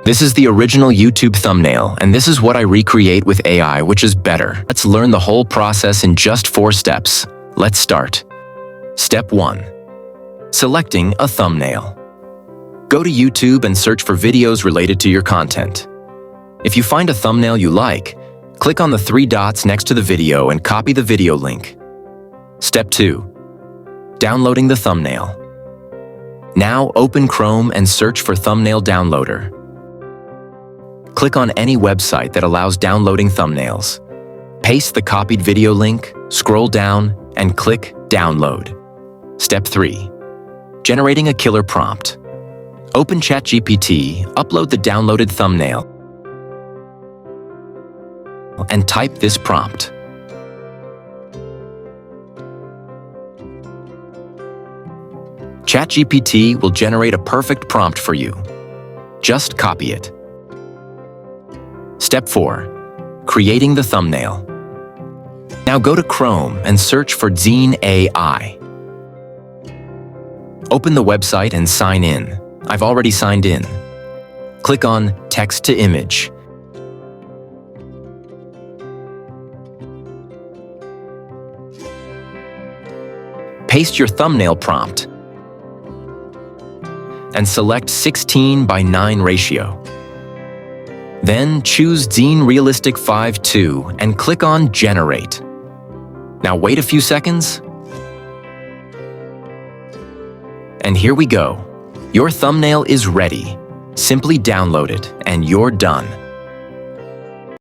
This is the original YouTube thumbnail, and this is what I recreate with AI, which is better. Let's learn the whole process in just 4 steps. Let's start. Step 1. Selecting a thumbnail. Go to YouTube and search for videos related to your content. If you find a thumbnail you like, click on the 3 dots next to the video and copy the video link. Step 2. Downloading the thumbnail. Now open Chrome and search for Thumbnail Downloader. Click on any website that allows downloading thumbnails. Paste the copied video link, scroll down, and click Download. Step 3. Generating a killer prompt. Open Chatgpt, upload the downloaded thumbnail, and type this prompt. Chatgpt will generate a perfect prompt for you. Just copy it. Step 4. Creating the thumbnail. Now go to Chrome and search for Dzine.ai. Open the website and sign in. I've already signed in. Click on Text to Image. Paste your thumbnail prompt and select 16:9 ratio. Then choose Dzine Realistic 5:2 and click on Generate. Now wait a few seconds. And here we go. Your thumbnail is ready. Simply download it and you're done.